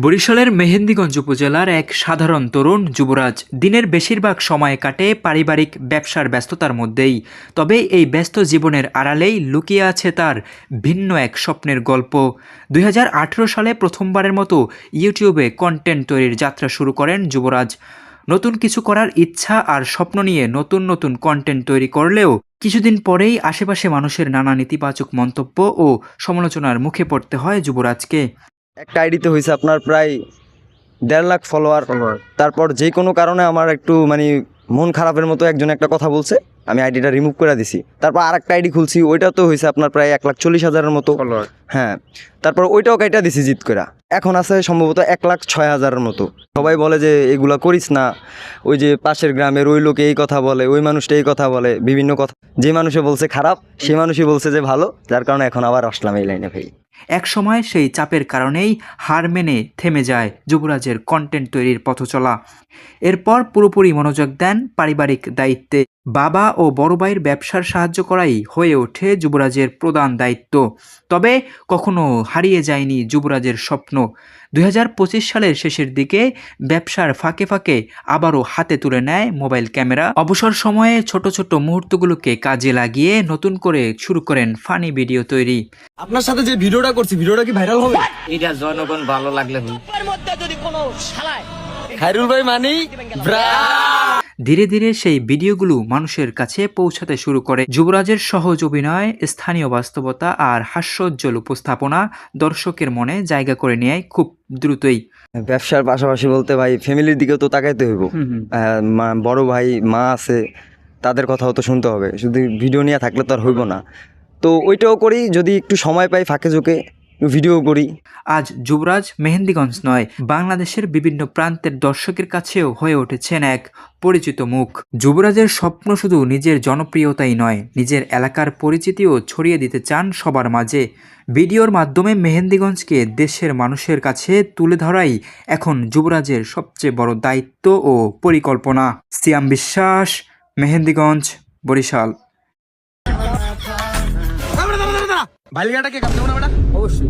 বরিশালের মেহেন্দিগঞ্জ উপজেলার এক সাধারণ তরুণ যুবরাজ দিনের বেশিরভাগ সময় কাটে পারিবারিক ব্যবসার ব্যস্ততার মধ্যেই। তবে এই ব্যস্ত জীবনের আড়ালেই লুকিয়ে আছে তার ভিন্ন এক স্বপ্নের গল্প। 2018 সালে প্রথমবারের মতো ইউটিউবে কন্টেন্ট তৈরির যাত্রা শুরু করেন যুবরাজ। নতুন কিছু করার ইচ্ছা আর স্বপ্ন নিয়ে নতুন নতুন কন্টেন্ট তৈরি করলেও কিছুদিন পরেই আশেপাশে মানুষের নানা নেতিবাচক মন্তব্য ও সমালোচনার মুখে পড়তে হয় যুবরাজকে। একটা আইডিতে হয়েছে আপনার প্রায় 1.5 লাখ ফলোয়ার। তারপর যে কোনো কারণে আমার একটু মন খারাপের মতো একজন একটা কথা বলছে, আমি আইডিটা রিমুভ করে দিছি। তারপর আর একটা আইডি খুলছি, ওইটা তো হয়েছে আপনার প্রায় 1,40,000-এর মতো ফলোয়ার। হ্যাঁ, তারপর ওইটাও কাইটা দিছি জিত করে। এখন আছে সম্ভবত 1,06,000-এর মতো। সবাই বলে যে এগুলা করিস না, ওই যে পাশের গ্রামের ওই লোকে এই কথা বলে, ওই মানুষটা এই কথা বলে, বিভিন্ন কথা। যে মানুষে বলছে খারাপ, সে মানুষই বলছে যে ভালো, যার কারণে এখন আবার আসলাম এই লাইনে ভাই। এক সময় সেই চাপের কারণেই হার মেনে থেমে যায় যুবরাজের কন্টেন্ট তৈরির পথ চলা। এরপর পুরোপুরি মনোযোগ দেন পারিবারিক দায়িত্বে। বাবা ও বড় ভাইয়ের ব্যবসার সাহায্য করাই হয়ে ওঠে যুবরাজের প্রধান দায়িত্ব। তবে কখনো হারিয়ে যায়নি যুবরাজের স্বপ্ন। 2025 সালের শেষের দিকে ব্যবসার ফাঁকে ফাঁকে আবারও হাতে তুলে নেয় মোবাইল ক্যামেরা। অবসর সময়ে ছোট ছোট মুহূর্তগুলোকে কাজে লাগিয়ে নতুন করে শুরু করেন ফানি ভিডিও তৈরি। আপনার সাথে যে ভিডিওটা করছি, ভিডিওটা কি ভাইরাল হবে? এটা জনগণ ভালো লাগলে খায়রুল ভাই মানি ধীরে ধীরে সেই ভিডিওগুলো মানুষের কাছে পৌঁছাতে শুরু করে। যুবরাজের সহজ অভিনয়, স্থানীয় বাস্তবতা আর হাস্যোজ্জ্বল উপস্থাপনা দর্শকের মনে জায়গা করে নেয় খুব দ্রুতই। ব্যবসার পাশাপাশি বলতে ভাই ফ্যামিলির দিকেও তো তাকাইতে হইব। বড় ভাই মা আছে, তাদের কথাও তো শুনতে হবে। শুধু ভিডিও নিয়ে থাকলে তো আর হইব না। তো ওইটাও করি, যদি একটু সময় পাই ফাঁকে ঝুঁকে ভিডিও করি। আজ যুবরাজ মেহেন্দিগঞ্জ নয়, বাংলাদেশের বিভিন্ন প্রান্তের দর্শকের কাছেও হয়ে উঠেছেন এক পরিচিত মুখ। যুবরাজের স্বপ্ন শুধু নিজের জনপ্রিয়তাই নয়, নিজের এলাকার পরিচিতিও ছড়িয়ে দিতে চান সবার মাঝে। ভিডিওর মাধ্যমে মেহেন্দিগঞ্জকে দেশের মানুষের কাছে তুলে ধরাই এখন যুবরাজের সবচেয়ে বড় দায়িত্ব ও পরিকল্পনা। সিয়াম বিশ্বাস, মেহেন্দিগঞ্জ, বরিশাল। বালিঘাটা কে কাটতে অবশ্যই।